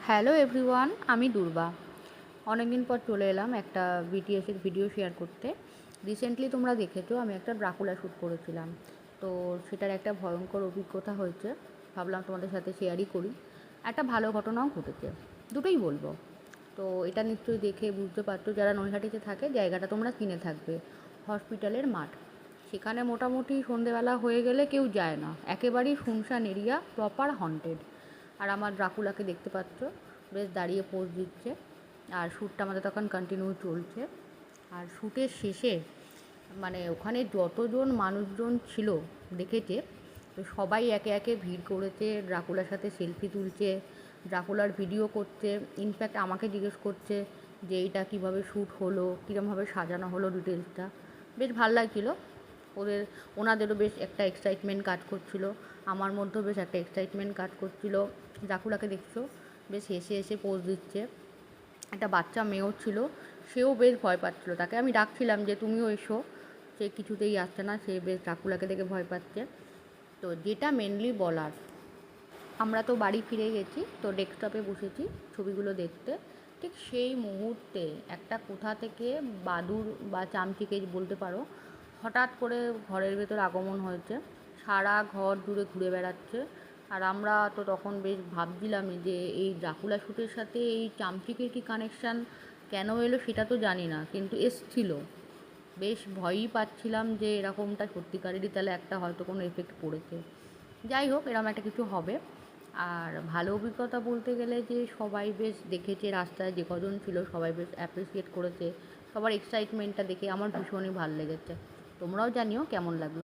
Hello everyone, আমি দুর্বা। অনেক দিন পর চলে এলাম একটা বিটিএসের ভিডিও শেয়ার করতে। রিসেন্টলি তোমরা দেখেছো আমি একটা ড্রাকুলা শ্যুট করেছিলাম, তো সেটার একটা ভয়ঙ্কর অভিজ্ঞতা হয়েছে। ভাবলাম তোমাদের সাথে শেয়ারই করি। একটা ভালো ঘটনাও ঘটেছে, দুটোই বলবো। তো এটা নিশ্চয়ই দেখে বুঝতে পারছো, যারা নৈহাটিতে থাকে জায়গাটা তোমরা চিনে থাকবে। হসপিটালের মাঠ, সেখানে মোটামুটি সন্ধেবেলা হয়ে গেলে কেউ যায় না, একেবারেই শুনশান এরিয়া, প্রপার হন্টেড। আর আমার ড্রাকুলাকে দেখতে পাচ্ছ, বেশ দাঁড়িয়ে পোজ দিচ্ছে। আর শ্যুটটা আমাদের তখন কন্টিনিউ চলছে। আর শ্যুটের শেষে মানে ওখানে যতজন মানুষজন ছিল দেখেছে, তো সবাই একে একে ভিড় করেছে, ড্রাকুলার সাথে সেলফি তুলছে, ড্রাকুলার ভিডিও করছে। ইনফ্যাক্ট আমাকে জিজ্ঞেস করছে যে এইটা কীভাবে শ্যুট হলো, কীরকমভাবে সাজানো হলো, ডিটেলসটা বেশ ভালো লাগছিলো। ওনাদেরও বেশ একটা এক্সাইটমেন্ট কাজ করছিল, আমার মধ্যেও বেশ একটা এক্সাইটমেন্ট কাজ করছিল। ড্রাকুলাকে দেখছো, বেশ হেসে হেসে পোজ দিচ্ছে। একটা বাচ্চা মেয়েও ছিল, সেও বেশ ভয় পাচ্ছিলো। তাকে আমি ডাকছিলাম যে তুমিও এসো, সে কিছুতেই আসছে না, সে বেশ ড্রাকুলাকে দেখে ভয় পাচ্ছে। তো যেটা মেনলি বলার, আমরা তো বাড়ি ফিরে গেছি, তো ডেস্কটপে বসেছি ছবিগুলো দেখতে। ঠিক সেই মুহূর্তে একটা কোথা থেকে বাদুড় বা চামচিকে বলতে পারো, হঠাৎ করে ঘরের ভেতর আগমন হয়েছে, সারা ঘর জুড়ে ঘুরে বেড়াচ্ছে। আর আমরা তো তখন বেশ ভাবছিলামই যে এই ড্রাকুলা শ্যুটের সাথে এই চামচিকের কী কানেকশান, কেন এলো সেটা তো জানি না, কিন্তু এসছিল। বেশ ভয়ই পাচ্ছিলাম যে এরকমটা সত্যিকারেরই তাহলে একটা হয়তো কোনো এফেক্ট পড়েছে। যাই হোক, এরকম একটা কিছু হবে। আর ভালো অভিজ্ঞতা বলতে গেলে যে সবাই বেশ দেখেছে, রাস্তায় যে কজন ছিল সবাই বেশ অ্যাপ্রিসিয়েট করেছে। সবার এক্সাইটমেন্টটা দেখে আমার ভীষণই ভালো লেগেছে। তোমরাও জানিও কেমন লাগলো।